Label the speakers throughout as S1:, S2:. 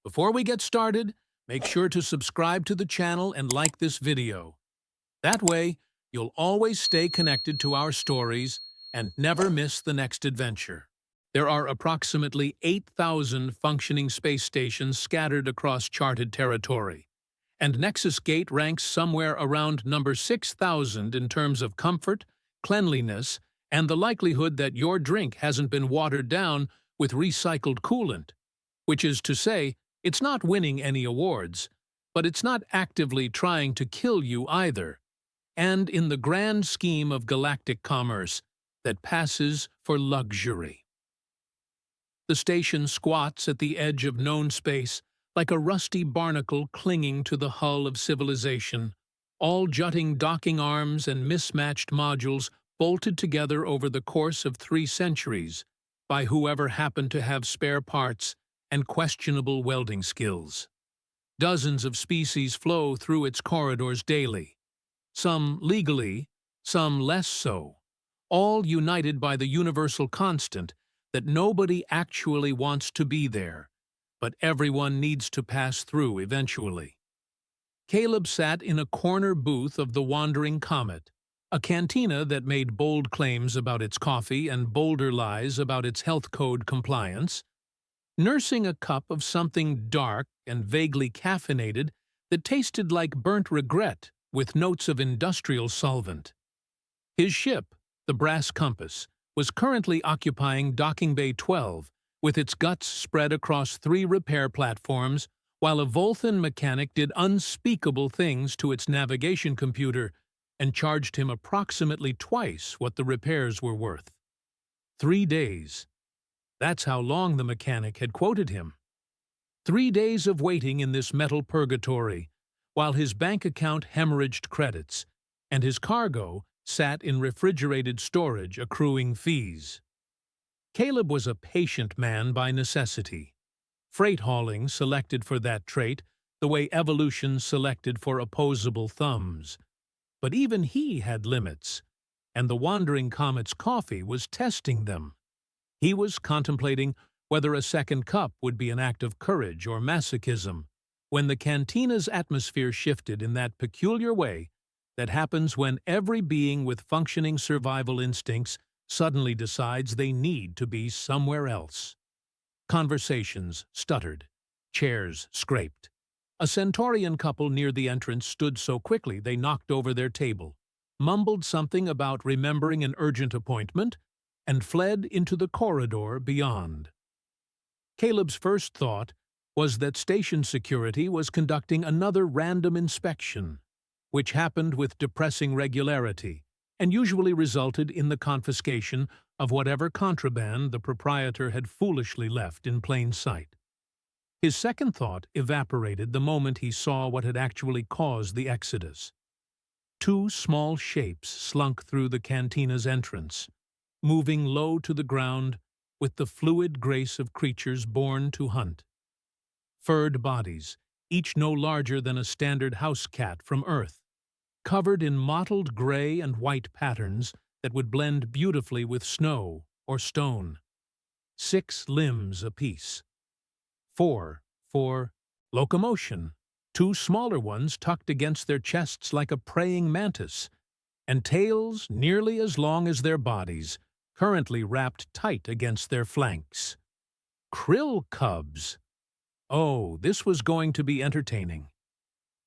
S1: Before we get started, make sure to subscribe to the channel and like this video. That way, you'll always stay connected to our stories and never miss the next adventure. There are approximately 8,000 functioning space stations scattered across charted territory, and Nexus Gate ranks somewhere around number 6,000 in terms of comfort, cleanliness, and the likelihood that your drink hasn't been watered down with recycled coolant, which is to say, it's not winning any awards, but it's not actively trying to kill you either, and in the grand scheme of galactic commerce, that passes for luxury. The station squats at the edge of known space like a rusty barnacle clinging to the hull of civilization, all jutting docking arms and mismatched modules bolted together over the course of 3 centuries by whoever happened to have spare parts and questionable welding skills. Dozens of species flow through its corridors daily, some legally, some less so, all united by the universal constant that nobody actually wants to be there, but everyone needs to pass through eventually. Caleb sat in a corner booth of the Wandering Comet, a cantina that made bold claims about its coffee and bolder lies about its health code compliance, nursing a cup of something dark and vaguely caffeinated that tasted like burnt regret with notes of industrial solvent. His ship, the Brass Compass, was currently occupying Docking Bay 12, with its guts spread across 3 repair platforms, while a Volthan mechanic did unspeakable things to its navigation computer and charged him approximately twice what the repairs were worth. 3 days. That's how long the mechanic had quoted him. 3 days of waiting in this metal purgatory, while his bank account hemorrhaged credits, and his cargo sat in refrigerated storage accruing fees. Caleb was a patient man by necessity. Freight hauling selected for that trait the way evolution selected for opposable thumbs. But even he had limits, and the Wandering Comet's coffee was testing them. He was contemplating whether a second cup would be an act of courage or masochism, when the cantina's atmosphere shifted in that peculiar way that happens when every being with functioning survival instincts suddenly decides they need to be somewhere else. Conversations stuttered. Chairs scraped. A Centaurian couple near the entrance stood so quickly they knocked over their table, mumbled something about remembering an urgent appointment, and fled into the corridor beyond. Caleb's first thought was that station security was conducting another random inspection, which happened with depressing regularity and usually resulted in the confiscation of whatever contraband the proprietor had foolishly left in plain sight. His second thought evaporated the moment he saw what had actually caused the exodus. 2 small shapes slunk through the cantina's entrance, moving low to the ground with the fluid grace of creatures born to hunt. Furred bodies, each no larger than a standard house cat from Earth, covered in mottled gray and white patterns that would blend beautifully with snow or stone. 6 limbs apiece. 4 for locomotion, 2 smaller ones tucked against their chests like a praying mantis, and tails nearly as long as their bodies, currently wrapped tight against their flanks. Krill cubs! Oh, this was going to be entertaining.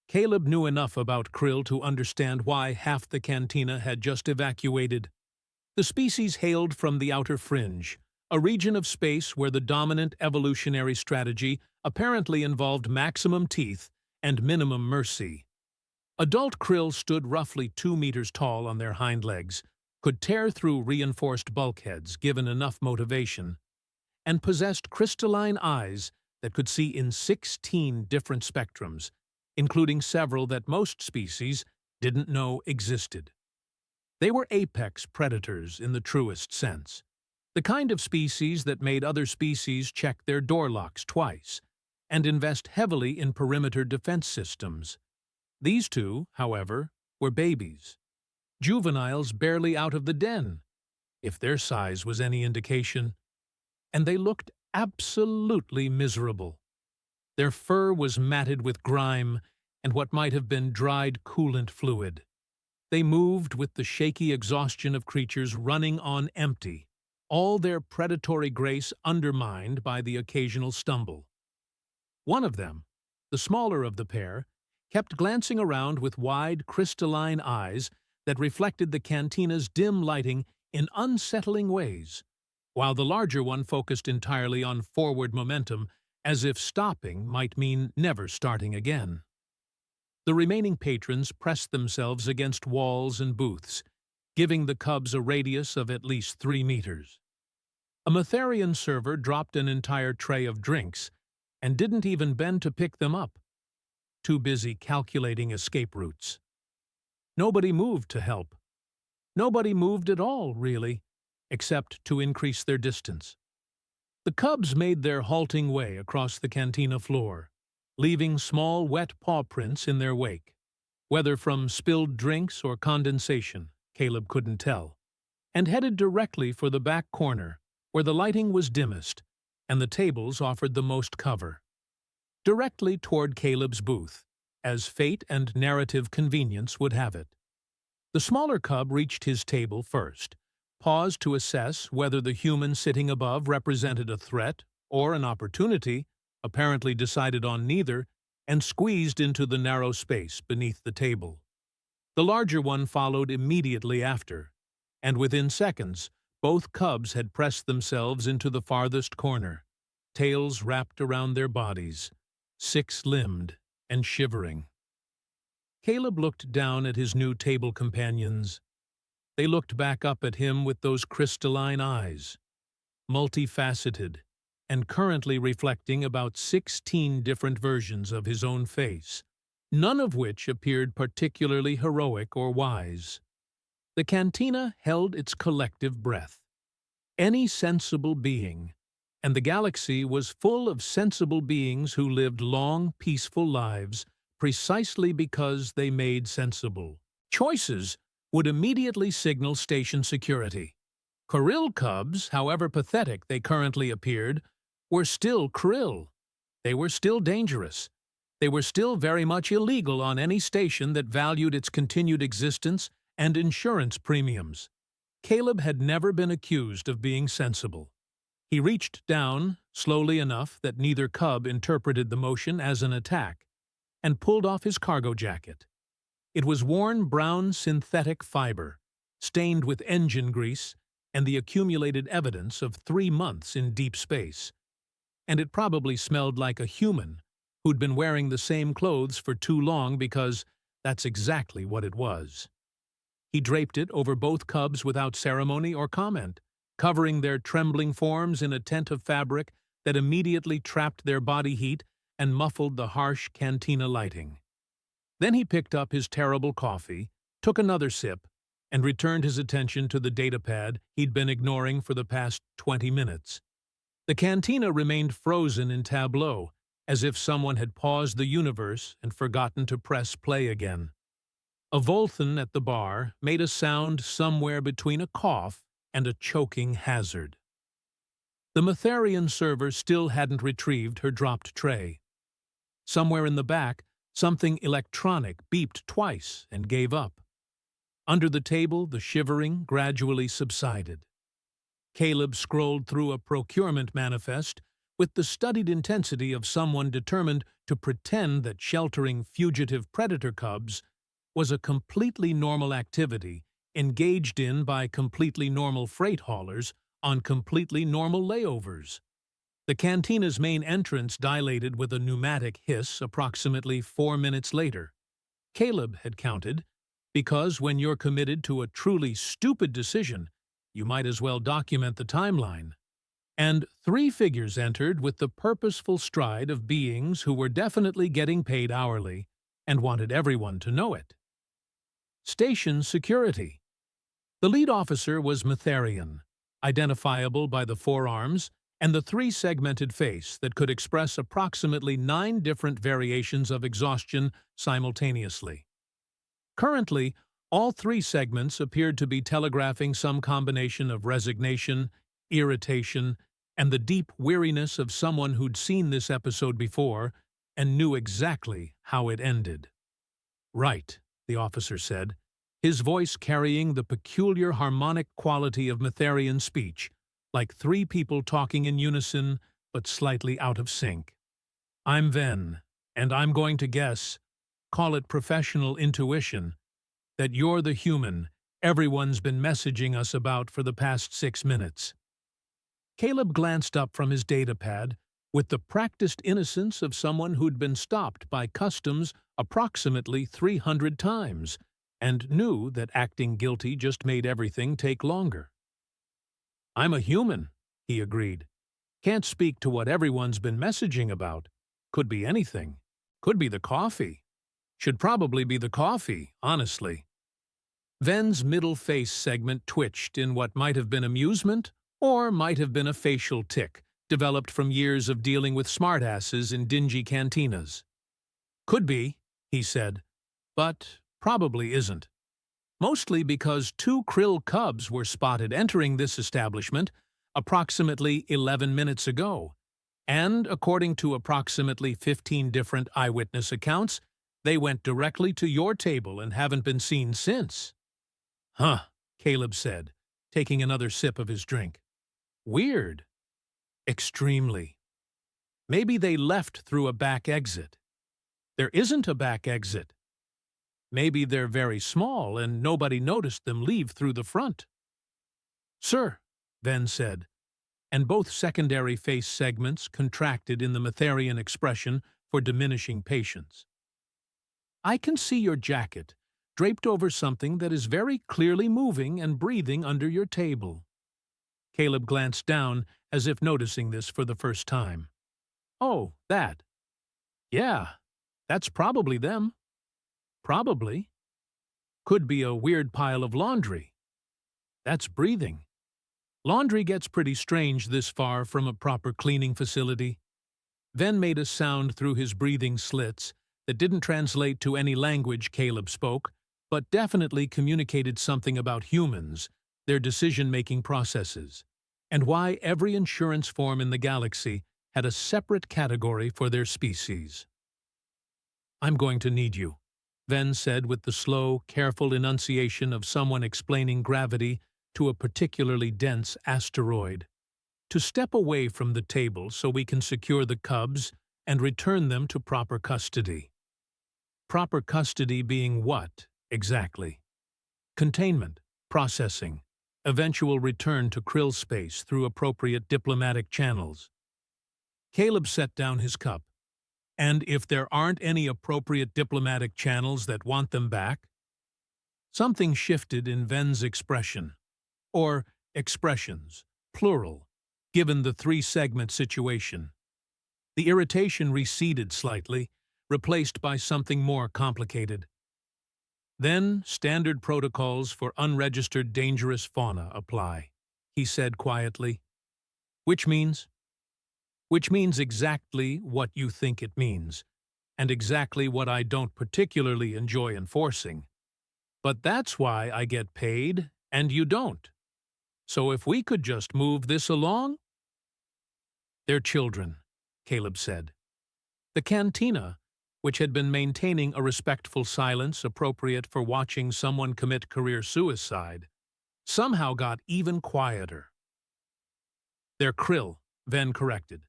S1: Caleb knew enough about krill to understand why half the cantina had just evacuated. The species hailed from the outer fringe, a region of space where the dominant evolutionary strategy apparently involved maximum teeth and minimum mercy. Adult krill stood roughly 2 meters tall on their hind legs, could tear through reinforced bulkheads given enough motivation, and possessed crystalline eyes that could see in 16 different spectrums, including several that most species didn't know existed. They were apex predators in the truest sense, the kind of species that made other species check their door locks twice and invest heavily in perimeter defense systems. These 2, however, were babies, juveniles barely out of the den, if their size was any indication, and they looked absolutely miserable. Their fur was matted with grime and what might have been dried coolant fluid. They moved with the shaky exhaustion of creatures running on empty, all their predatory grace undermined by the occasional stumble. One of them, the smaller of the pair, kept glancing around with wide, crystalline eyes that reflected the cantina's dim lighting in unsettling ways, while the larger one focused entirely on forward momentum, as if stopping might mean never starting again. The remaining patrons pressed themselves against walls and booths, giving the cubs a radius of at least 3 meters. A Matharian server dropped an entire tray of drinks and didn't even bend to pick them up, too busy calculating escape routes. Nobody moved to help. Nobody moved at all, really, except to increase their distance. The cubs made their halting way across the cantina floor, leaving small wet paw prints in their wake. Whether from spilled drinks or condensation, Caleb couldn't tell, and headed directly for the back corner, where the lighting was dimmest and the tables offered the most cover. Directly toward Caleb's booth, as fate and narrative convenience would have it. The smaller cub reached his table first, paused to assess whether the human sitting above represented a threat or an opportunity, apparently decided on neither, and squeezed into the narrow space beneath the table. The larger one followed immediately after, and within seconds, both cubs had pressed themselves into the farthest corner, tails wrapped around their bodies, six-limbed and shivering. Caleb looked down at his new table companions. They looked back up at him with those crystalline eyes, multifaceted, and currently reflecting about 16 different versions of his own face, none of which appeared particularly heroic or wise. The cantina held its collective breath. Any sensible being, and the galaxy was full of sensible beings who lived long, peaceful lives precisely because they made sensible choices, would immediately signal station security. Krill cubs, however pathetic they currently appeared, were still krill. They were still dangerous. They were still very much illegal on any station that valued its continued existence and insurance premiums. Caleb had never been accused of being sensible. He reached down, slowly enough that neither cub interpreted the motion as an attack, and pulled off his cargo jacket. It was worn brown synthetic fiber, stained with engine grease and the accumulated evidence of 3 months in deep space. And it probably smelled like a human who'd been wearing the same clothes for too long, because that's exactly what it was. He draped it over both cubs without ceremony or comment, covering their trembling forms in a tent of fabric that immediately trapped their body heat and muffled the harsh cantina lighting. Then he picked up his terrible coffee, took another sip, and returned his attention to the datapad he'd been ignoring for the past 20 minutes. The cantina remained frozen in tableau, as if someone had paused the universe and forgotten to press play again. A Volthan at the bar made a sound somewhere between a cough and a choking hazard. The Matharian server still hadn't retrieved her dropped tray. Somewhere in the back, something electronic beeped twice and gave up. Under the table, the shivering gradually subsided. Caleb scrolled through a procurement manifest with the studied intensity of someone determined to pretend that sheltering fugitive predator cubs was a completely normal activity engaged in by completely normal freight haulers on completely normal layovers. The cantina's main entrance dilated with a pneumatic hiss approximately 4 minutes later. Caleb had counted, because when you're committed to a truly stupid decision, you might as well document the timeline. And 3 figures entered with the purposeful stride of beings who were definitely getting paid hourly and wanted everyone to know it. Station security. The lead officer was Matharian, identifiable by the forearms and the 3-segmented face that could express approximately 9 different variations of exhaustion simultaneously. Currently, all 3 segments appeared to be telegraphing some combination of resignation, irritation, and the deep weariness of someone who'd seen this episode before and knew exactly how it ended. "Right," the officer said, his voice carrying the peculiar harmonic quality of Metherian speech, like three people talking in unison but slightly out of sync. "I'm Ven, and I'm going to guess, call it professional intuition, that you're the human everyone's been messaging us about for the past 6 minutes." Caleb glanced up from his datapad with the practiced innocence of someone who'd been stopped by customs approximately 300 times and knew that acting guilty just made everything take longer. "I'm a human," he agreed. "Can't speak to what everyone's been messaging about. Could be anything. Could be the coffee. Should probably be the coffee, honestly." Ven's middle face segment twitched in what might have been amusement or might have been a facial tic developed from years of dealing with smartasses in dingy cantinas. "Could be," he said, "but probably isn't. Mostly because 2 krill cubs were spotted entering this establishment approximately 11 minutes ago, and according to approximately 15 different eyewitness accounts, they went directly to your table and haven't been seen since." "Huh," Caleb said, taking another sip of his drink. "Weird." "Extremely. Maybe they left through a back exit." "There isn't a back exit." "Maybe they're very small and nobody noticed them leave through the front." "Sir," Ven said, and both secondary face segments contracted in the Metherian expression for diminishing patience. "I can see your jacket draped over something that is very clearly moving and breathing under your table." Caleb glanced down as if noticing this for the first time. "Oh, that. Yeah, that's probably them. Probably. Could be a weird pile of laundry. That's breathing. Laundry gets pretty strange this far from a proper cleaning facility." Ven made a sound through his breathing slits that didn't translate to any language Caleb spoke, but definitely communicated something about humans, their decision-making processes, and why every insurance form in the galaxy had a separate category for their species. "I'm going to need you," Ven said with the slow, careful enunciation of someone explaining gravity to a particularly dense asteroid, "to step away from the table so we can secure the cubs and return them to proper custody." Proper custody being what, exactly? Containment, processing, eventual return to krill space through appropriate diplomatic channels. Caleb set down his cup. "And if there aren't any appropriate diplomatic channels that want them back?" Something shifted in Ven's expression, or expressions, plural, given the 3-segment situation. The irritation receded slightly, replaced by something more complicated. "Then standard protocols for unregistered dangerous fauna apply," he said quietly. "Which means?" "Which means exactly what you think it means, and exactly what I don't particularly enjoy enforcing. But that's why I get paid, and you don't. So if we could just move this along?" "They're children," Caleb said. The cantina, which had been maintaining a respectful silence appropriate for watching someone commit career suicide, somehow got even quieter. "They're krill," Ven corrected.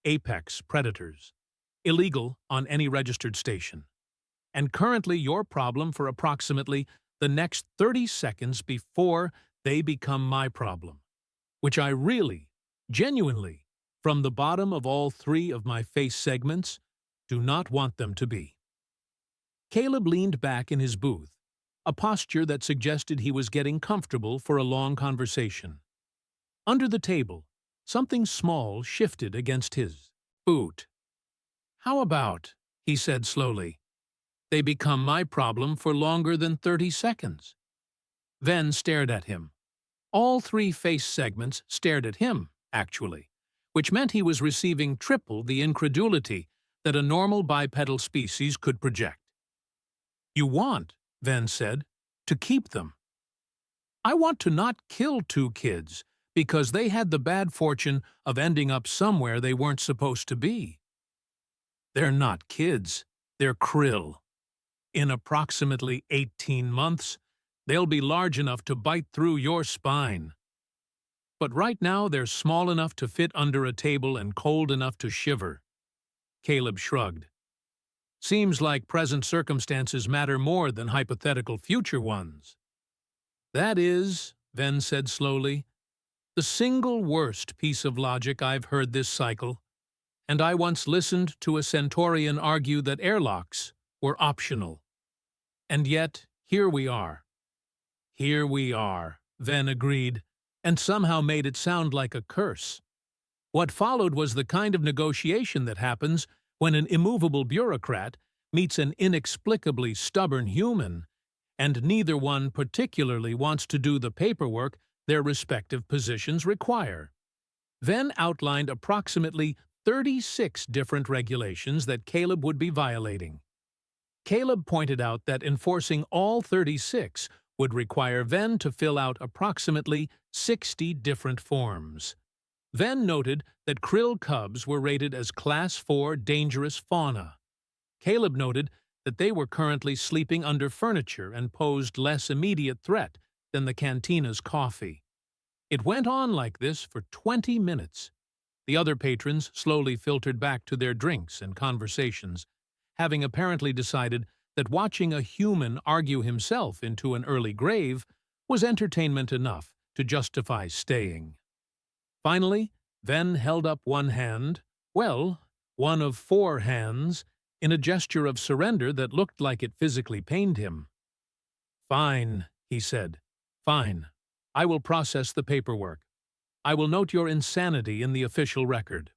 S1: "Apex predators. Illegal on any registered station. And currently your problem for approximately the next 30 seconds before they become my problem, which I really, genuinely, from the bottom of all 3 of my face segments, do not want them to be." Caleb leaned back in his booth, a posture that suggested he was getting comfortable for a long conversation. Under the table, something small shifted against his boot. "How about," he said slowly, "they become my problem for longer than 30 seconds? Ven stared at him. All 3 face segments stared at him, actually, which meant he was receiving triple the incredulity that a normal bipedal species could project. "You want," Ven said, "to keep them." "I want to not kill 2 kids because they had the bad fortune of ending up somewhere they weren't supposed to be." They're not kids, they're krill. In approximately 18 months, they'll be large enough to bite through your spine. But right now they're small enough to fit under a table and cold enough to shiver. Caleb shrugged. Seems like present circumstances matter more than hypothetical future ones. That is, Ven said slowly, the single worst piece of logic I've heard this cycle, and I once listened to a Centaurian argue that airlocks were optional. And yet, here we are. Here we are, Ven agreed, and somehow made it sound like a curse. What followed was the kind of negotiation that happens when an immovable bureaucrat meets an inexplicably stubborn human, and neither one particularly wants to do the paperwork their respective positions require. Ven outlined approximately 36 different regulations that Caleb would be violating. Caleb pointed out that enforcing all 36 would require Ven to fill out approximately 60 different forms. Ven noted that krill cubs were rated as Class 4 dangerous fauna. Caleb noted that they were currently sleeping under furniture and posed less immediate threat than the cantina's coffee. It went on like this for 20 minutes. The other patrons slowly filtered back to their drinks and conversations, having apparently decided that watching a human argue himself into an early grave was entertainment enough to justify staying. Finally, Ven held up one hand, well, one of 4 hands, in a gesture of surrender that looked like it physically pained him. "Fine," he said. "Fine. I will process the paperwork. I will note your insanity in the official record.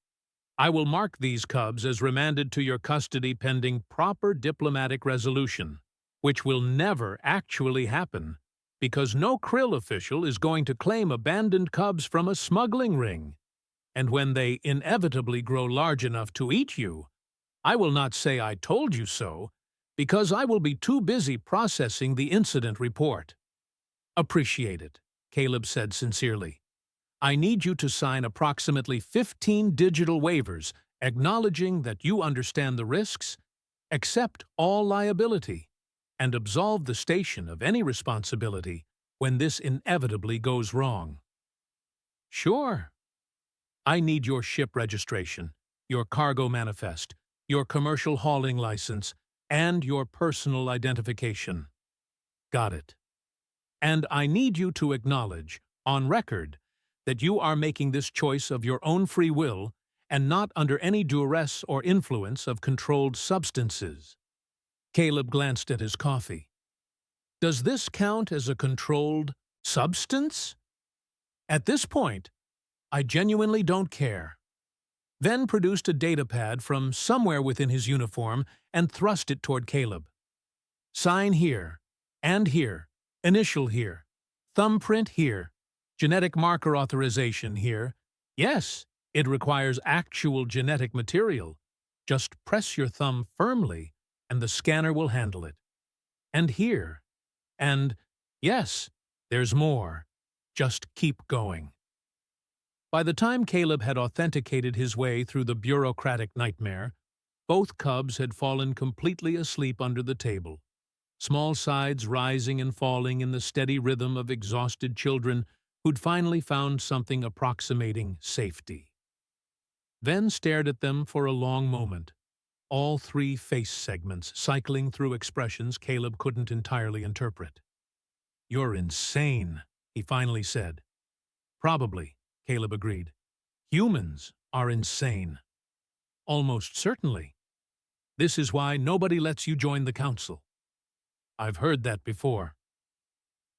S1: I will mark these cubs as remanded to your custody pending proper diplomatic resolution, which will never actually happen, because no krill official is going to claim abandoned cubs from a smuggling ring. And when they inevitably grow large enough to eat you, I will not say I told you so, because I will be too busy processing the incident report." "Appreciate it," Caleb said sincerely. "I need you to sign approximately 15 digital waivers acknowledging that you understand the risks, accept all liability, and absolve the station of any responsibility when this inevitably goes wrong." "Sure." "I need your ship registration, your cargo manifest, your commercial hauling license, and your personal identification." "Got it." "And I need you to acknowledge, on record, that you are making this choice of your own free will and not under any duress or influence of controlled substances." Caleb glanced at his coffee. "Does this count as a controlled substance?" "At this point, I genuinely don't care." Ven produced a datapad from somewhere within his uniform and thrust it toward Caleb. "Sign here, and here, initial here, thumbprint here, genetic marker authorization here. Yes, it requires actual genetic material. Just press your thumb firmly, and the scanner will handle it. And here. And, yes, there's more. Just keep going." By the time Caleb had authenticated his way through the bureaucratic nightmare, both cubs had fallen completely asleep under the table, small sides rising and falling in the steady rhythm of exhausted children who'd finally found something approximating safety. Ven stared at them for a long moment, all 3 face segments cycling through expressions Caleb couldn't entirely interpret. "You're insane," he finally said. "Probably," Caleb agreed. "Humans are insane." "Almost certainly. This is why nobody lets you join the council." "I've heard that before."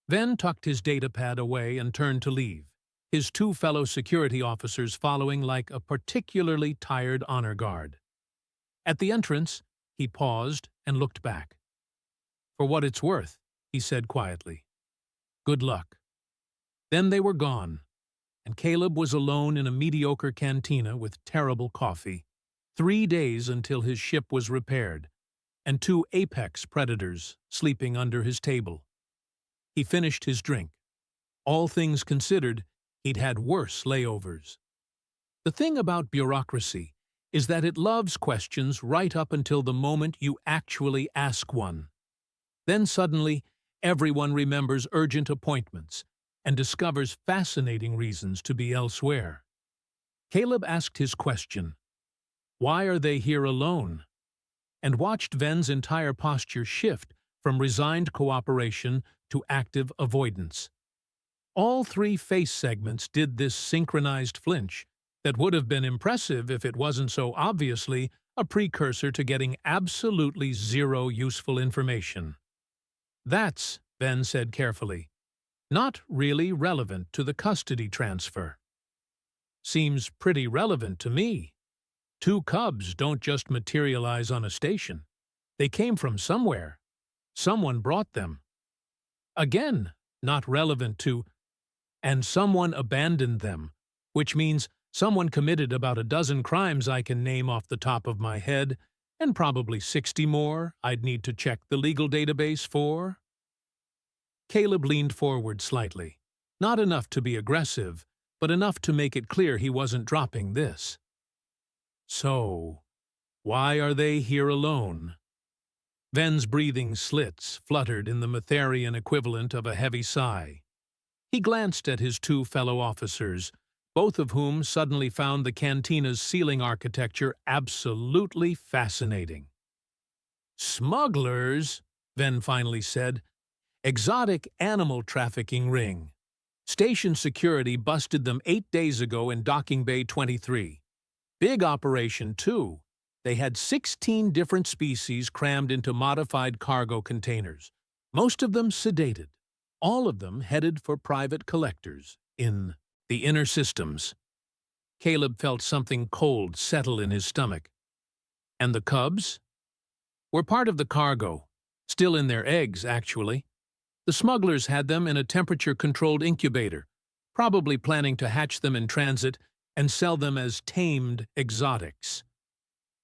S1: Ven tucked his datapad away and turned to leave, his 2 fellow security officers following like a particularly tired honor guard. At the entrance, he paused and looked back. "For what it's worth," he said quietly. "Good luck." Then they were gone, and Caleb was alone in a mediocre cantina with terrible coffee, 3 days until his ship was repaired, and 2 apex predators sleeping under his table. He finished his drink. All things considered, he'd had worse layovers. The thing about bureaucracy is that it loves questions right up until the moment you actually ask one. Then suddenly, everyone remembers urgent appointments and discovers fascinating reasons to be elsewhere. Caleb asked his question, "Why are they here alone?" and watched Ven's entire posture shift from resigned cooperation to active avoidance. All three face segments did this synchronized flinch that would have been impressive if it wasn't so obviously a precursor to getting absolutely zero useful information. "That's," Ven said carefully, "not really relevant to the custody transfer." "Seems pretty relevant to me. Two cubs don't just materialize on a station. They came from somewhere. Someone brought them." "Again, not relevant to, and someone abandoned them, which means someone committed about a dozen crimes I can name off the top of my head, and probably 60 more I'd need to check the legal database for." Caleb leaned forward slightly, not enough to be aggressive, but enough to make it clear he wasn't dropping this. "So, why are they here alone?" Ven's breathing slits fluttered in the Matherian equivalent of a heavy sigh. He glanced at his two fellow officers, both of whom suddenly found the cantina's ceiling architecture absolutely fascinating. "Smugglers," Ven finally said. "Exotic animal trafficking ring. Station security busted them 8 days ago in Docking Bay 23. Big operation, too. They had 16 different species crammed into modified cargo containers, most of them sedated, all of them headed for private collectors in the inner systems." Caleb felt something cold settle in his stomach. "And the cubs?" "Were part of the cargo. Still in their eggs, actually. The smugglers had them in a temperature-controlled incubator, probably planning to hatch them in transit and sell them as tamed exotics."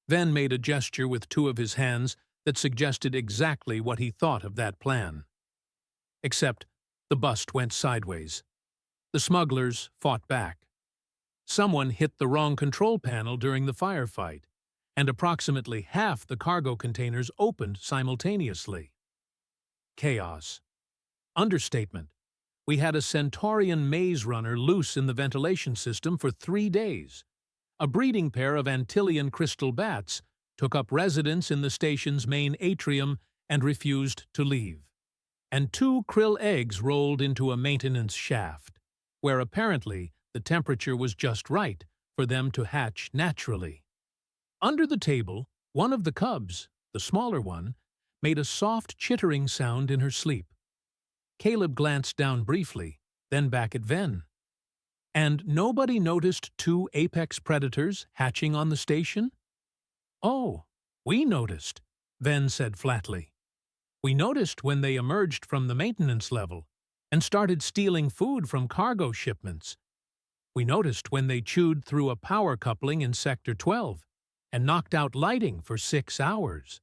S1: Ven made a gesture with two of his hands that suggested exactly what he thought of that plan. Except the bust went sideways. The smugglers fought back. Someone hit the wrong control panel during the firefight, and approximately half the cargo containers opened simultaneously. Chaos. Understatement. We had a Centaurian maze runner loose in the ventilation system for 3 days. A breeding pair of Antillean crystal bats took up residence in the station's main atrium and refused to leave. And 2 krill eggs rolled into a maintenance shaft, where apparently the temperature was just right for them to hatch naturally. Under the table, one of the cubs, the smaller one, made a soft chittering sound in her sleep. Caleb glanced down briefly, then back at Ven. "And nobody noticed 2 apex predators hatching on the station?" "Oh, we noticed," Ven said flatly. "We noticed when they emerged from the maintenance level and started stealing food from cargo shipments. We noticed when they chewed through a power coupling in Sector 12 and knocked out lighting for 6 hours.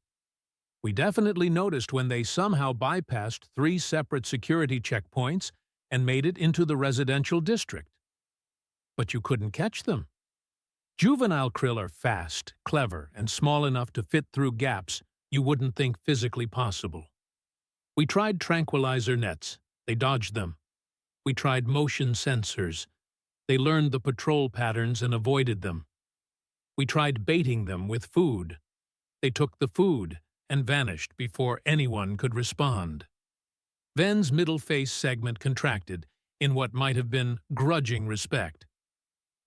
S1: We definitely noticed when they somehow bypassed 3 separate security checkpoints and made it into the residential district. But you couldn't catch them. Juvenile krill are fast, clever, and small enough to fit through gaps you wouldn't think physically possible. We tried tranquilizer nets. They dodged them. We tried motion sensors. They learned the patrol patterns and avoided them. We tried baiting them with food. They took the food and vanished before anyone could respond." Ven's middle face segment contracted in what might have been grudging respect.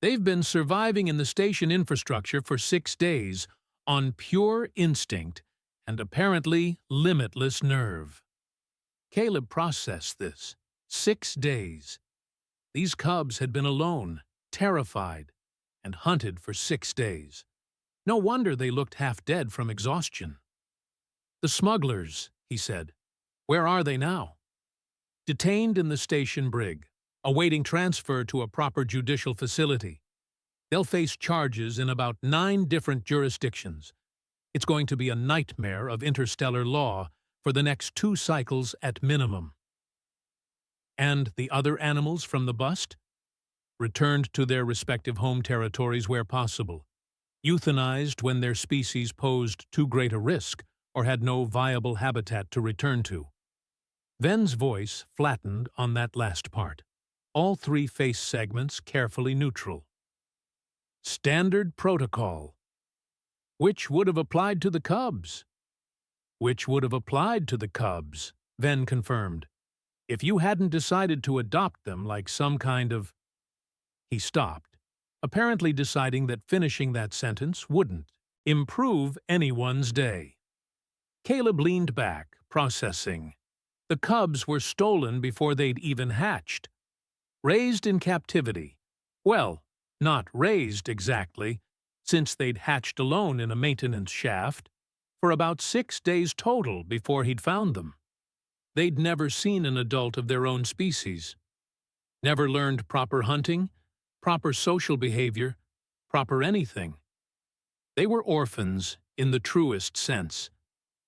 S1: "They've been surviving in the station infrastructure for 6 days on pure instinct and apparently limitless nerve." Caleb processed this. 6 days. These cubs had been alone, terrified, and hunted for 6 days. No wonder they looked half dead from exhaustion. "The smugglers," he said. "Where are they now?" "Detained in the station brig, awaiting transfer to a proper judicial facility. They'll face charges in about 9 different jurisdictions. It's going to be a nightmare of interstellar law for the next 2 cycles at minimum." "And the other animals from the bust?" "Returned to their respective home territories where possible. euthanized when their species posed too great a risk or had no viable habitat to return to. Ven's voice flattened on that last part, all three face segments carefully neutral. Standard protocol. Which would have applied to the cubs? Which would have applied to the cubs, Ven confirmed. If you hadn't decided to adopt them like some kind of... He stopped, apparently deciding that finishing that sentence wouldn't improve anyone's day. Caleb leaned back, processing. The cubs were stolen before they'd even hatched. Raised in captivity. Well, not raised exactly, since they'd hatched alone in a maintenance shaft, for about 6 days total before he'd found them. They'd never seen an adult of their own species. Never learned proper hunting, proper social behavior, proper anything. They were orphans in the truest sense,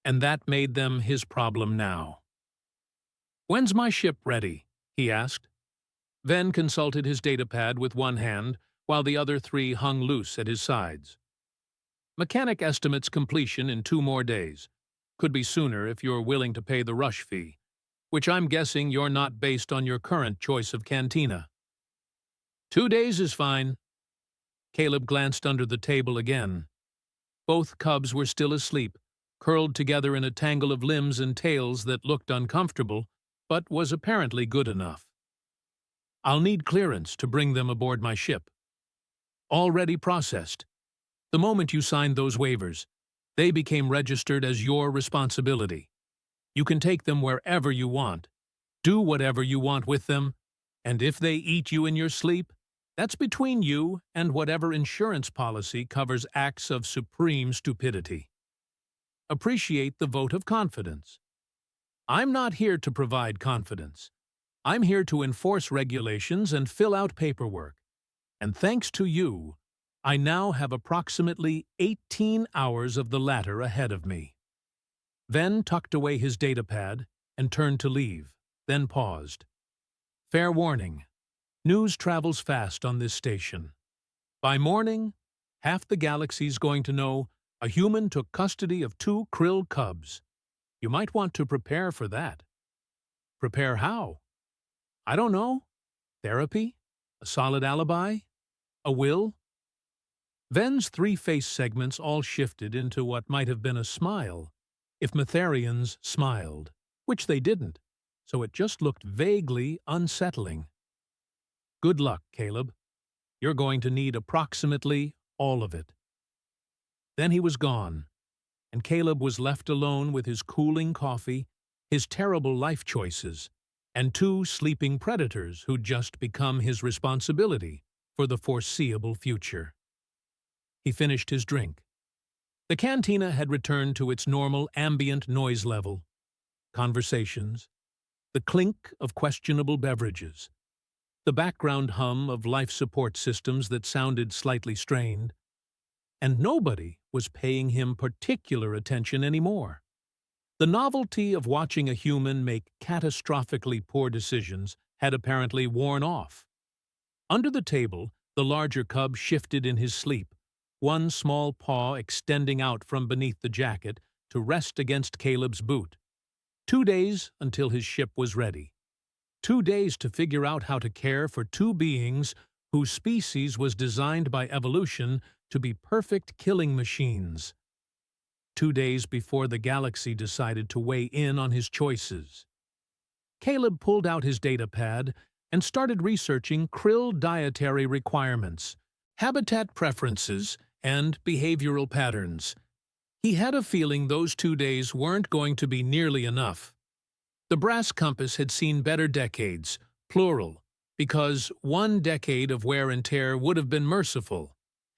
S1: and that made them his problem now. "When's my ship ready?" he asked. Ven consulted his datapad with one hand, while the other three hung loose at his sides. "Mechanic estimates completion in 2 more days. Could be sooner if you're willing to pay the rush fee, which I'm guessing you're not based on your current choice of cantina." 2 days is fine. Caleb glanced under the table again. Both cubs were still asleep, curled together in a tangle of limbs and tails that looked uncomfortable, but was apparently good enough. "I'll need clearance to bring them aboard my ship." "Already processed. The moment you signed those waivers, they became registered as your responsibility. You can take them wherever you want, do whatever you want with them, and if they eat you in your sleep, that's between you and whatever insurance policy covers acts of supreme stupidity. Appreciate the vote of confidence. I'm not here to provide confidence. I'm here to enforce regulations and fill out paperwork. And thanks to you, I now have approximately 18 hours of the latter ahead of me." Ven tucked away his datapad and turned to leave, then paused. "Fair warning. News travels fast on this station. By morning, half the galaxy's going to know a human took custody of 2 krill cubs. You might want to prepare for that." "Prepare how?" "I don't know. Therapy? A solid alibi? A will?" Ven's 3 face segments all shifted into what might have been a smile, if Metharians smiled, which they didn't, so it just looked vaguely unsettling. "Good luck, Caleb. You're going to need approximately all of it." Then he was gone, and Caleb was left alone with his cooling coffee, his terrible life choices, and 2 sleeping predators who'd just become his responsibility for the foreseeable future. He finished his drink. The cantina had returned to its normal ambient noise level. Conversations, the clink of questionable beverages, the background hum of life support systems that sounded slightly strained, and nobody was paying him particular attention anymore. The novelty of watching a human make catastrophically poor decisions had apparently worn off. Under the table, the larger cub shifted in his sleep, one small paw extending out from beneath the jacket to rest against Caleb's boot. 2 days until his ship was ready. 2 days to figure out how to care for 2 beings whose species was designed by evolution to be perfect killing machines. 2 days before the galaxy decided to weigh in on his choices. Caleb pulled out his datapad and started researching krill dietary requirements, habitat preferences, and behavioral patterns. He had a feeling those 2 days weren't going to be nearly enough. The brass compass had seen better decades, plural, because 1 decade of wear and tear would have been merciful,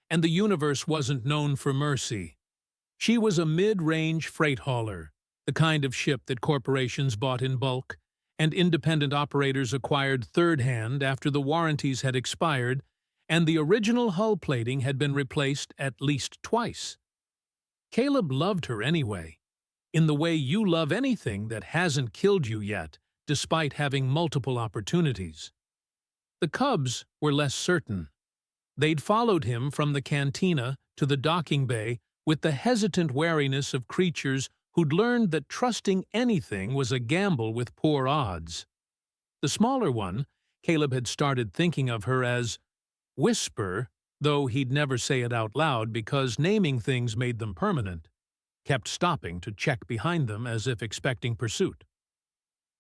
S1: and the universe wasn't known for mercy. She was a mid-range freight hauler, the kind of ship that corporations bought in bulk, and independent operators acquired third-hand after the warranties had expired and the original hull plating had been replaced at least twice. Caleb loved her anyway, in the way you love anything that hasn't killed you yet, despite having multiple opportunities. The cubs were less certain. They'd followed him from the cantina to the docking bay with the hesitant wariness of creatures who'd learned that trusting anything was a gamble with poor odds. The smaller one, Caleb had started thinking of her as Whisper, though he'd never say it out loud because naming things made them permanent, kept stopping to check behind them as if expecting pursuit.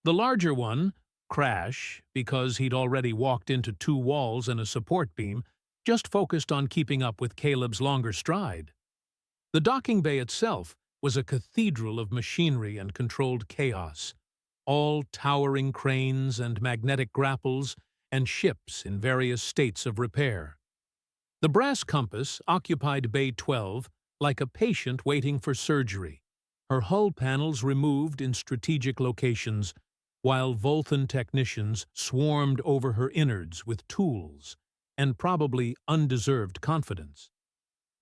S1: The larger one, Crash, because he'd already walked into 2 walls and a support beam, just focused on keeping up with Caleb's longer stride. The docking bay itself was a cathedral of machinery and controlled chaos, all towering cranes and magnetic grapples and ships in various states of repair. The brass compass occupied Bay 12 like a patient waiting for surgery, her hull panels removed in strategic locations, while Vulcan technicians swarmed over her innards with tools and probably undeserved confidence.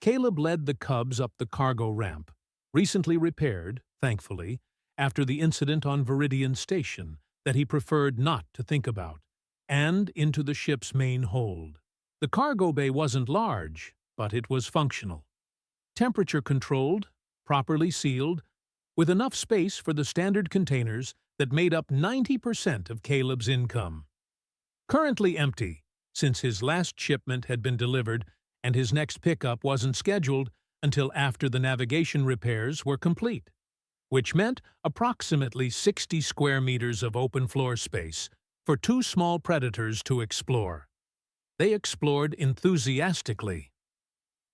S1: Caleb led the Cubs up the cargo ramp, recently repaired, thankfully, after the incident on Viridian Station that he preferred not to think about, and into the ship's main hold. The cargo bay wasn't large, but it was functional. Temperature-controlled, properly sealed, with enough space for the standard containers that made up 90% of Caleb's income. Currently empty, since his last shipment had been delivered and his next pickup wasn't scheduled until after the navigation repairs were complete, which meant approximately 60 square meters of open floor space for 2 small predators to explore. They explored enthusiastically.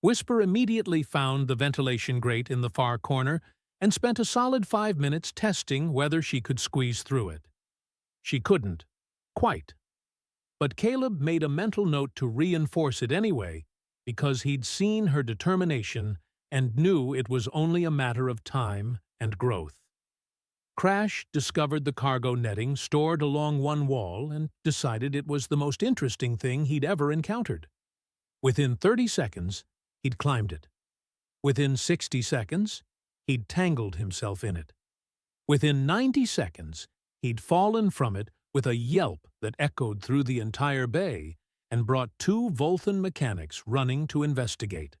S1: Whisper immediately found the ventilation grate in the far corner and spent a solid 5 minutes testing whether she could squeeze through it. She couldn't. Quite. But Caleb made a mental note to reinforce it anyway, because he'd seen her determination and knew it was only a matter of time and growth. Crash discovered the cargo netting stored along one wall and decided it was the most interesting thing he'd ever encountered. Within 30 seconds, he'd climbed it. Within 60 seconds, he'd tangled himself in it. Within 90 seconds, he'd fallen from it with a yelp that echoed through the entire bay and brought 2 Vulcan mechanics running to investigate.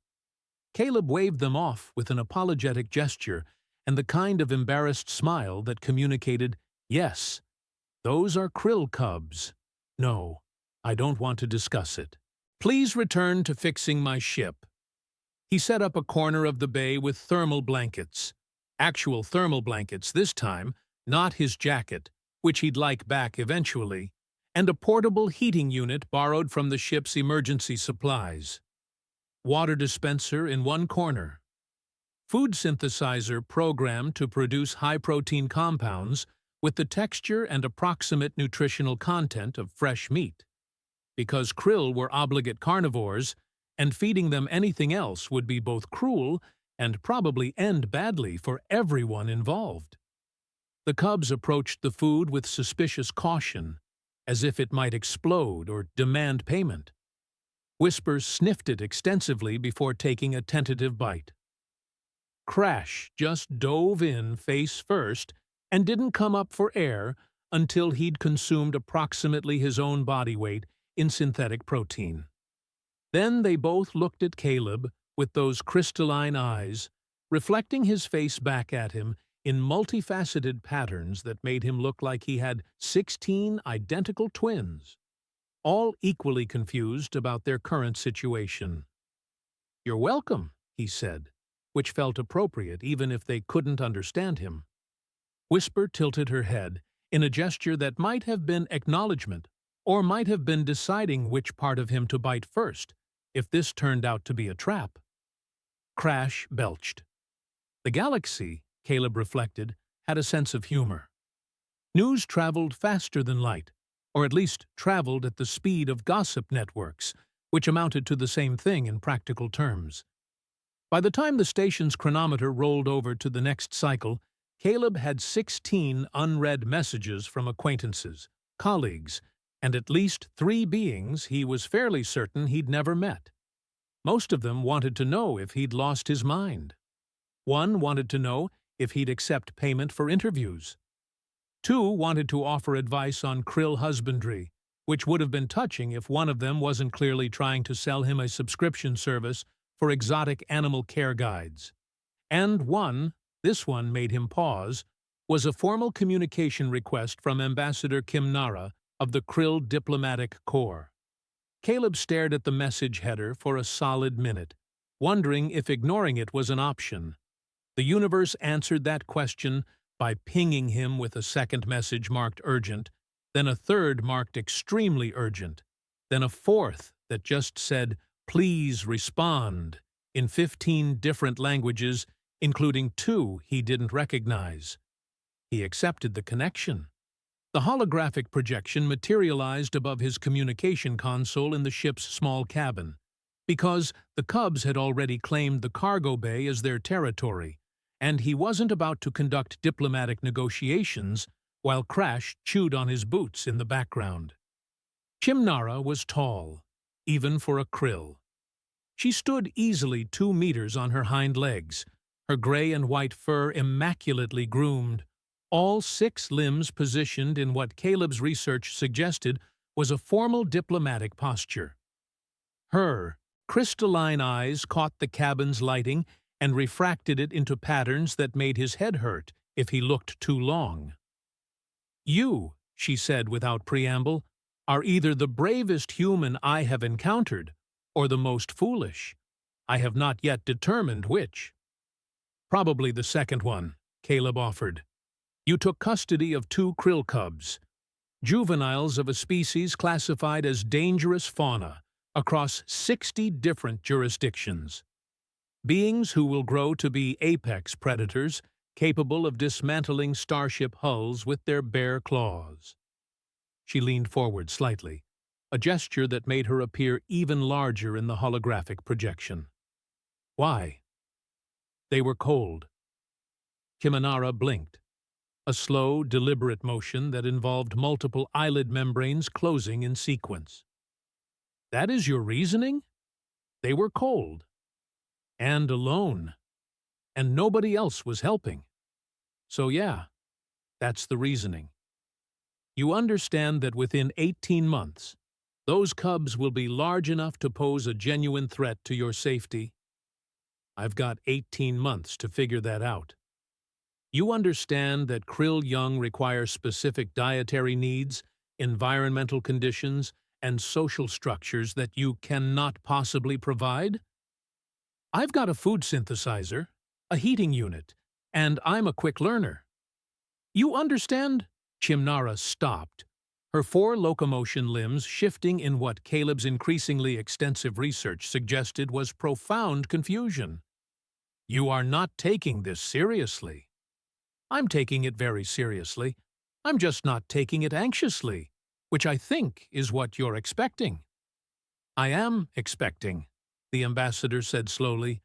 S1: Caleb waved them off with an apologetic gesture and the kind of embarrassed smile that communicated, "Yes, those are krill cubs. No, I don't want to discuss it. Please return to fixing my ship." He set up a corner of the bay with thermal blankets. Actual thermal blankets this time, not his jacket, which he'd like back eventually, and a portable heating unit borrowed from the ship's emergency supplies. Water dispenser in one corner. Food synthesizer programmed to produce high-protein compounds with the texture and approximate nutritional content of fresh meat. Because krill were obligate carnivores, and feeding them anything else would be both cruel and probably end badly for everyone involved. The cubs approached the food with suspicious caution, as if it might explode or demand payment. Whisper sniffed it extensively before taking a tentative bite. Crash just dove in face first and didn't come up for air until he'd consumed approximately his own body weight in synthetic protein. Then they both looked at Caleb with those crystalline eyes, reflecting his face back at him in multifaceted patterns that made him look like he had 16 identical twins, all equally confused about their current situation. "You're welcome," he said, which felt appropriate even if they couldn't understand him. Whisper tilted her head in a gesture that might have been acknowledgement or might have been deciding which part of him to bite first, if this turned out to be a trap. Crash belched. The galaxy, Caleb reflected, had a sense of humor. News traveled faster than light, or at least traveled at the speed of gossip networks, which amounted to the same thing in practical terms. By the time the station's chronometer rolled over to the next cycle, Caleb had 16 unread messages from acquaintances, colleagues, and at least 3 beings he was fairly certain he'd never met. Most of them wanted to know if he'd lost his mind. One wanted to know if he'd accept payment for interviews. 2 wanted to offer advice on krill husbandry, which would have been touching if one of them wasn't clearly trying to sell him a subscription service for exotic animal care guides. And this one made him pause, was a formal communication request from Ambassador Kim Nara of the Krill Diplomatic Corps. Caleb stared at the message header for a solid minute, wondering if ignoring it was an option. The universe answered that question by pinging him with a second message marked urgent, then a third marked extremely urgent, then a fourth that just said, "Please respond," in 15 different languages, including 2 he didn't recognize. He accepted the connection. The holographic projection materialized above his communication console in the ship's small cabin, because the Cubs had already claimed the cargo bay as their territory, and he wasn't about to conduct diplomatic negotiations while Crash chewed on his boots in the background. Chimnara was tall, even for a krill. She stood easily 2 meters on her hind legs, her gray and white fur immaculately groomed, all 6 limbs positioned in what Caleb's research suggested was a formal diplomatic posture. Her crystalline eyes caught the cabin's lighting and refracted it into patterns that made his head hurt if he looked too long. "You," she said without preamble, "are either the bravest human I have encountered or the most foolish. I have not yet determined which." "Probably the second one," Caleb offered. "You took custody of 2 krill cubs, juveniles of a species classified as dangerous fauna across 60 different jurisdictions. Beings who will grow to be apex predators capable of dismantling starship hulls with their bare claws." She leaned forward slightly, a gesture that made her appear even larger in the holographic projection. "Why?" "They were cold." Kimanara blinked, a slow, deliberate motion that involved multiple eyelid membranes closing in sequence. "That is your reasoning? They were cold. And alone. And nobody else was helping. So yeah, that's the reasoning. You understand that within 18 months, those cubs will be large enough to pose a genuine threat to your safety? I've got 18 months to figure that out. You understand that krill young require specific dietary needs, environmental conditions, and social structures that you cannot possibly provide? I've got a food synthesizer, a heating unit, and I'm a quick learner. You understand?" Chimnara stopped, her 4 locomotion limbs shifting in what Caleb's increasingly extensive research suggested was profound confusion. "You are not taking this seriously." "I'm taking it very seriously. I'm just not taking it anxiously, which I think is what you're expecting." "I am expecting," the ambassador said slowly,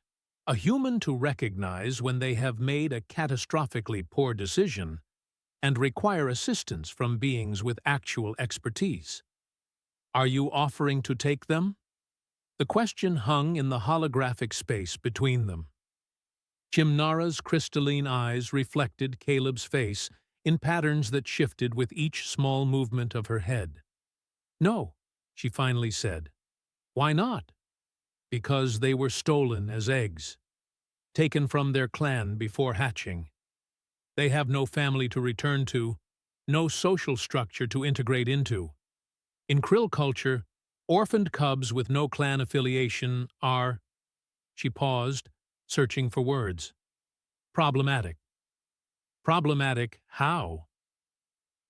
S1: "a human to recognize when they have made a catastrophically poor decision and require assistance from beings with actual expertise. Are you offering to take them?" The question hung in the holographic space between them. Chimnara's crystalline eyes reflected Caleb's face in patterns that shifted with each small movement of her head. "No," she finally said. "Why not?" "Because they were stolen as eggs, taken from their clan before hatching. They have no family to return to, no social structure to integrate into. In krill culture, orphaned cubs with no clan affiliation are—" She paused, searching for words. "Problematic." "Problematic how?"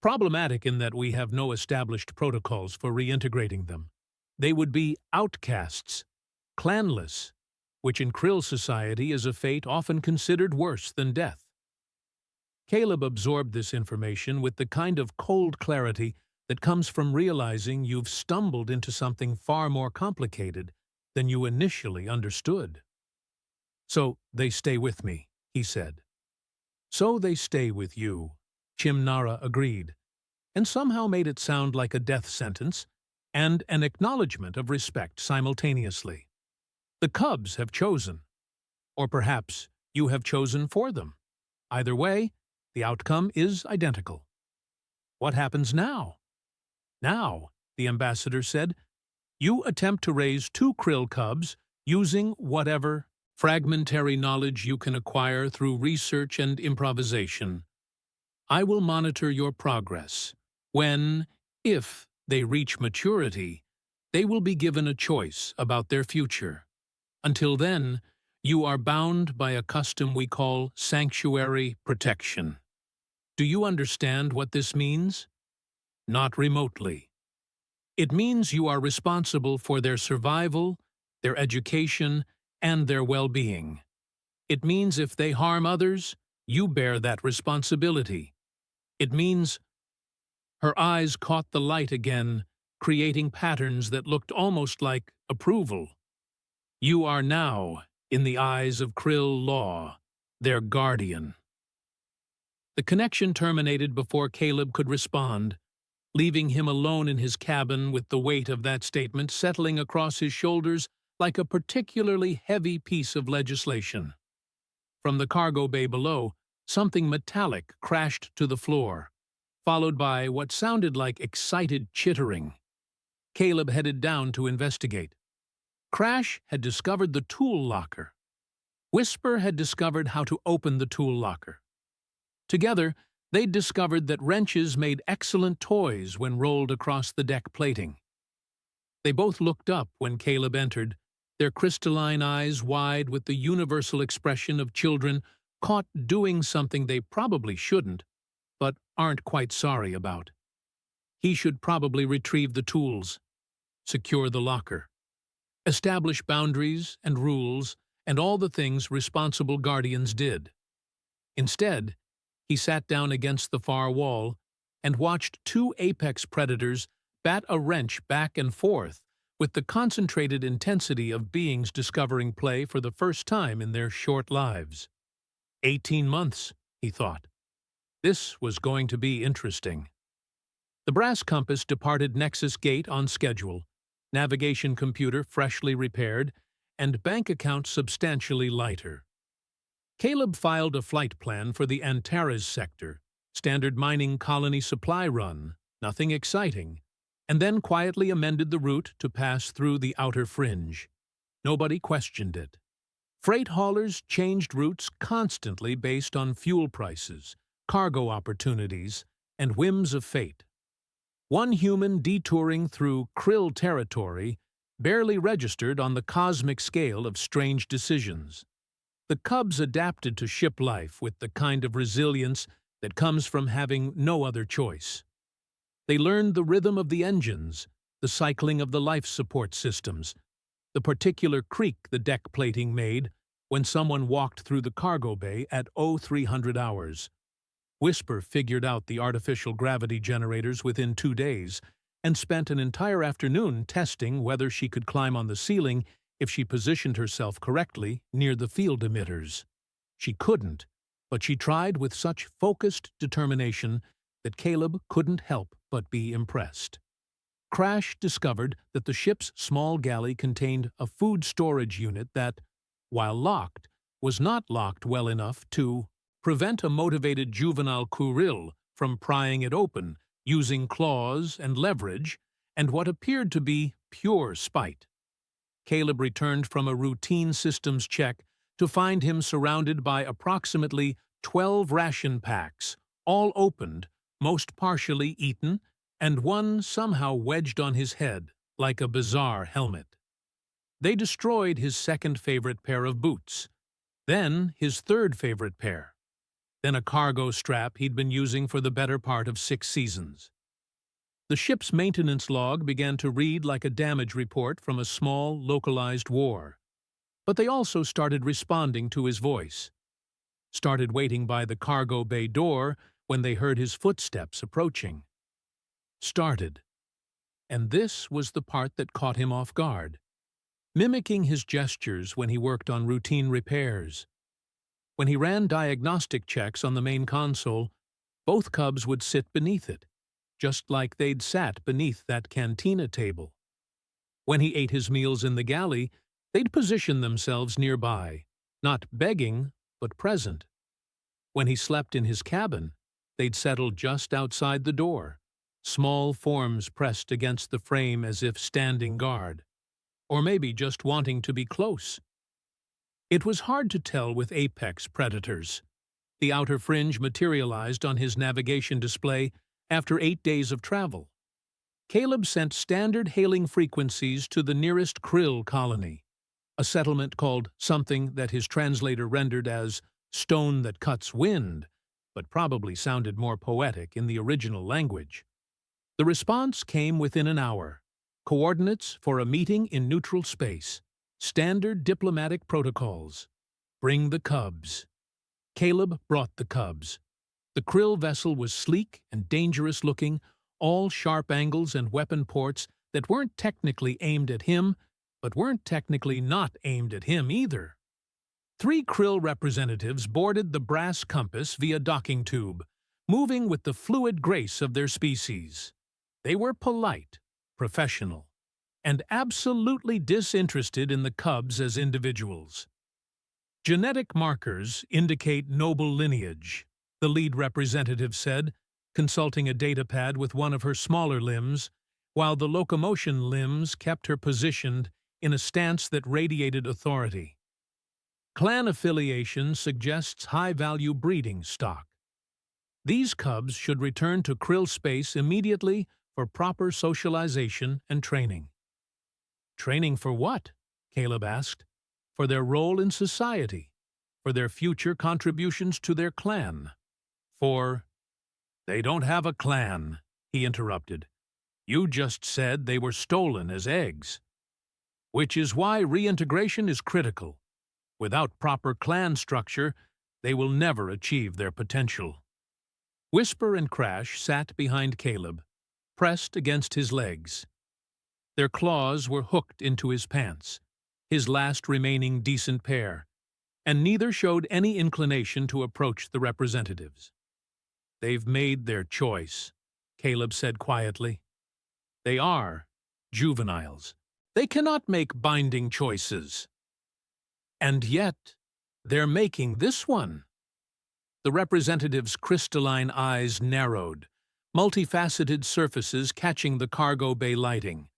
S1: "Problematic in that we have no established protocols for reintegrating them. They would be outcasts, clanless, which in krill society is a fate often considered worse than death." Caleb absorbed this information with the kind of cold clarity that comes from realizing you've stumbled into something far more complicated than you initially understood. "So they stay with me," he said. "So they stay with you," Chimnara agreed, and somehow made it sound like a death sentence and an acknowledgement of respect simultaneously. "The cubs have chosen. Or perhaps you have chosen for them. Either way, the outcome is identical." "What happens now?" "Now," the ambassador said, "you attempt to raise 2 krill cubs using whatever fragmentary knowledge you can acquire through research and improvisation. I will monitor your progress. When, if they reach maturity, they will be given a choice about their future. Until then, you are bound by a custom we call sanctuary protection. Do you understand what this means? Not remotely. It means you are responsible for their survival, their education, and their well-being. It means if they harm others, you bear that responsibility. It means her eyes caught the light again, creating patterns that looked almost like approval. You are now, in the eyes of Krill Law, their guardian. The connection terminated before Caleb could respond, leaving him alone in his cabin with the weight of that statement settling across his shoulders like a particularly heavy piece of legislation. From the cargo bay below, something metallic crashed to the floor, followed by what sounded like excited chittering. Caleb headed down to investigate. Crash had discovered the tool locker. Whisper had discovered how to open the tool locker. Together, they'd discovered that wrenches made excellent toys when rolled across the deck plating. They both looked up when Caleb entered, their crystalline eyes wide with the universal expression of children caught doing something they probably shouldn't, but aren't quite sorry about. He should probably retrieve the tools, secure the locker, establish boundaries and rules and all the things responsible guardians did. Instead, he sat down against the far wall and watched two apex predators bat a wrench back and forth with the concentrated intensity of beings discovering play for the first time in their short lives. 18 months, he thought. This was going to be interesting. The brass compass departed Nexus Gate on schedule, navigation computer freshly repaired, and bank account substantially lighter. Caleb filed a flight plan for the Antares sector, standard mining colony supply run, nothing exciting, and then quietly amended the route to pass through the outer fringe. Nobody questioned it. Freight haulers changed routes constantly based on fuel prices, cargo opportunities, and whims of fate. One human detouring through Krill territory barely registered on the cosmic scale of strange decisions. The Cubs adapted to ship life with the kind of resilience that comes from having no other choice. They learned the rhythm of the engines, the cycling of the life support systems, the particular creak the deck plating made when someone walked through the cargo bay at 0300 hours. Whisper figured out the artificial gravity generators within 2 days and spent an entire afternoon testing whether she could climb on the ceiling if she positioned herself correctly near the field emitters. She couldn't, but she tried with such focused determination that Caleb couldn't help but be impressed. Crash discovered that the ship's small galley contained a food storage unit that, while locked, was not locked well enough to prevent a motivated juvenile Kurill from prying it open using claws and leverage and what appeared to be pure spite. Caleb returned from a routine systems check to find him surrounded by approximately 12 ration packs, all opened, most partially eaten, and one somehow wedged on his head like a bizarre helmet. They destroyed his second favorite pair of boots, then his third favorite pair, then a cargo strap he'd been using for the better part of 6 seasons. The ship's maintenance log began to read like a damage report from a small, localized war. But they also started responding to his voice. Started waiting by the cargo bay door when they heard his footsteps approaching. Started. And this was the part that caught him off guard. Mimicking his gestures when he worked on routine repairs. When he ran diagnostic checks on the main console, both Cubs would sit beneath it, just like they'd sat beneath that cantina table. When he ate his meals in the galley, they'd position themselves nearby, not begging, but present. When he slept in his cabin, they'd settle just outside the door, small forms pressed against the frame as if standing guard. or maybe just wanting to be close. It was hard to tell with apex predators. The outer fringe materialized on his navigation display after 8 days of travel. Caleb sent standard hailing frequencies to the nearest krill colony, a settlement called something that his translator rendered as "stone that cuts wind," but probably sounded more poetic in the original language. The response came within an hour. Coordinates for a meeting in neutral space. Standard diplomatic protocols. Bring the cubs. Caleb brought the cubs. The krill vessel was sleek and dangerous-looking, all sharp angles and weapon ports that weren't technically aimed at him, but weren't technically not aimed at him either. 3 krill representatives boarded the brass compass via docking tube, moving with the fluid grace of their species. They were polite, professional, and absolutely disinterested in the cubs as individuals. Genetic markers indicate noble lineage, the lead representative said, consulting a datapad with one of her smaller limbs, while the locomotion limbs kept her positioned in a stance that radiated authority. Clan affiliation suggests high-value breeding stock. These cubs should return to krill space immediately for proper socialization and training. Training for what? Caleb asked. For their role in society, for their future contributions to their clan, for— "They don't have a clan," he interrupted. "You just said they were stolen as eggs. Which is why reintegration is critical. Without proper clan structure, they will never achieve their potential." Whisper and Crash sat behind Caleb, pressed against his legs. Their claws were hooked into his pants, his last remaining decent pair, and neither showed any inclination to approach the representatives. "They've made their choice," Caleb said quietly. "They are juveniles. They cannot make binding choices. And yet, they're making this one." The representative's crystalline eyes narrowed, multifaceted surfaces catching the cargo bay lighting.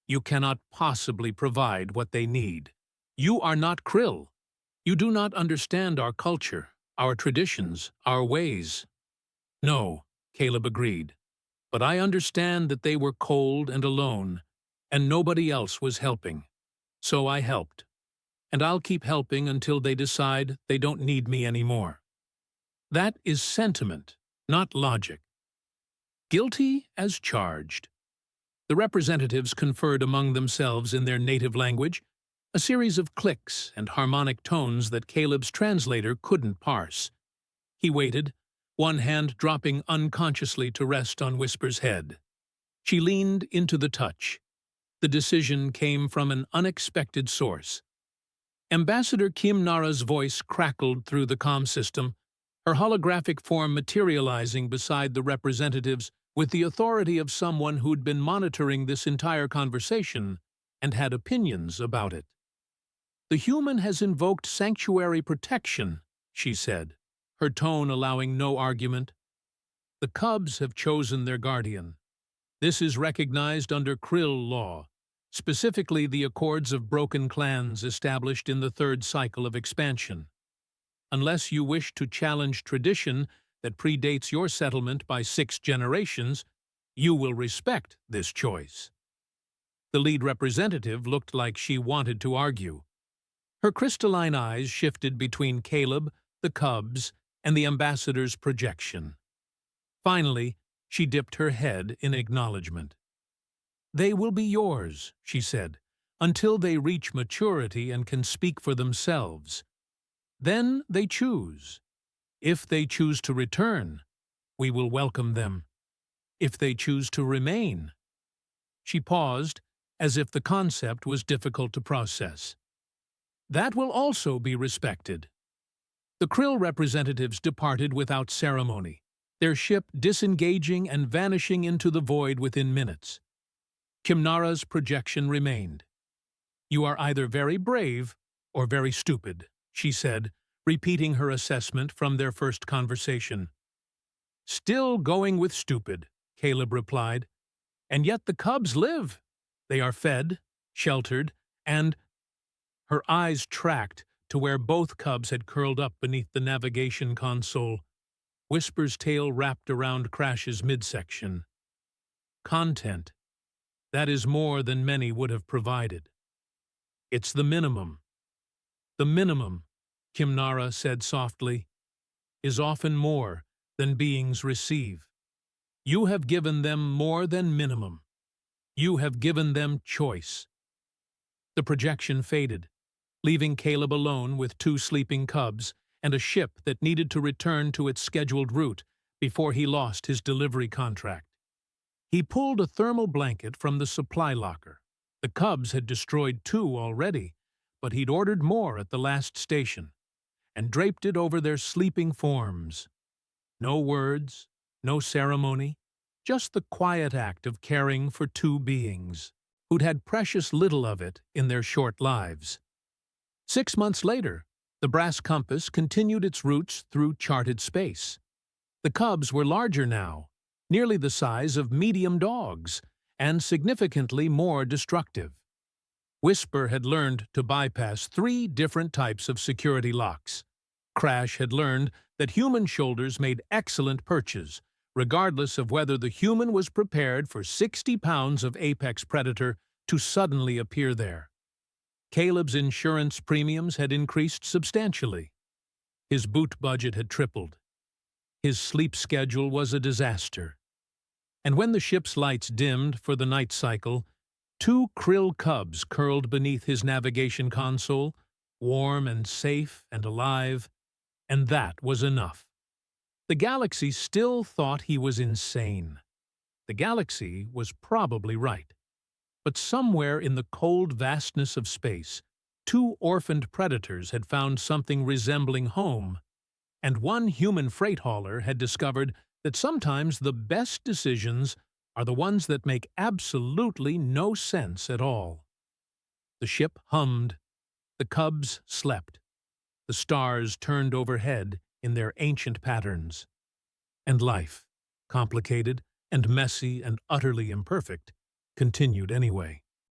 S1: "You cannot possibly provide what they need. You are not krill. You do not understand our culture, our traditions, our ways." "No," Caleb agreed, "but I understand that they were cold and alone, and nobody else was helping. So I helped. And I'll keep helping until they decide they don't need me anymore." That is sentiment, not logic. Guilty as charged. The representatives conferred among themselves in their native language, a series of clicks and harmonic tones that Caleb's translator couldn't parse. He waited, one hand dropping unconsciously to rest on Whisper's head. She leaned into the touch. The decision came from an unexpected source. Ambassador Kim Nara's voice crackled through the comm system, her holographic form materializing beside the representatives with the authority of someone who'd been monitoring this entire conversation and had opinions about it. "The human has invoked sanctuary protection," she said, her tone allowing no argument. "The cubs have chosen their guardian. This is recognized under krill law, specifically the Accords of Broken Clans established in the 3rd cycle of expansion. Unless you wish to challenge tradition that predates your settlement by 6 generations, you will respect this choice." The lead representative looked like she wanted to argue. Her crystalline eyes shifted between Caleb, the cubs, and the ambassador's projection. Finally, she dipped her head in acknowledgement. "They will be yours," she said, "until they reach maturity and can speak for themselves. Then they choose. If they choose to return, we will welcome them. If they choose to remain—" She paused, as if the concept was difficult to process. "That will also be respected." The krill representatives departed without ceremony, their ship disengaging and vanishing into the void within minutes. Kimnara's projection remained. "You are either very brave or very stupid," she said, repeating her assessment from their first conversation. "Still going with stupid," Caleb replied. "And yet the cubs live. They are fed, sheltered, and her eyes tracked to where both cubs had curled up beneath the navigation console. Whisper's tail wrapped around Crash's midsection. Content. That is more than many would have provided. It's the minimum. The minimum, Kimnara said softly, is often more than beings receive. You have given them more than minimum. You have given them choice. The projection faded, leaving Caleb alone with 2 sleeping cubs and a ship that needed to return to its scheduled route before he lost his delivery contract. He pulled a thermal blanket from the supply locker. The cubs had destroyed 2 already, but he'd ordered more at the last station, and draped it over their sleeping forms. No words, no ceremony, just the quiet act of caring for 2 beings who'd had precious little of it in their short lives. 6 months later, the brass compass continued its routes through charted space. The cubs were larger now, nearly the size of medium dogs, and significantly more destructive. Whisper had learned to bypass 3 different types of security locks. Crash had learned that human shoulders made excellent perches, regardless of whether the human was prepared for 60 pounds of apex predator to suddenly appear there. Caleb's insurance premiums had increased substantially. His boot budget had tripled. His sleep schedule was a disaster. And when the ship's lights dimmed for the night cycle, 2 krill cubs curled beneath his navigation console, warm and safe and alive, and that was enough. The galaxy still thought he was insane. The galaxy was probably right. But somewhere in the cold vastness of space, 2 orphaned predators had found something resembling home, and 1 human freight hauler had discovered that sometimes the best decisions are the ones that make absolutely no sense at all. The ship hummed. The cubs slept. The stars turned overhead in their ancient patterns. And life, complicated and messy and utterly imperfect, continued anyway.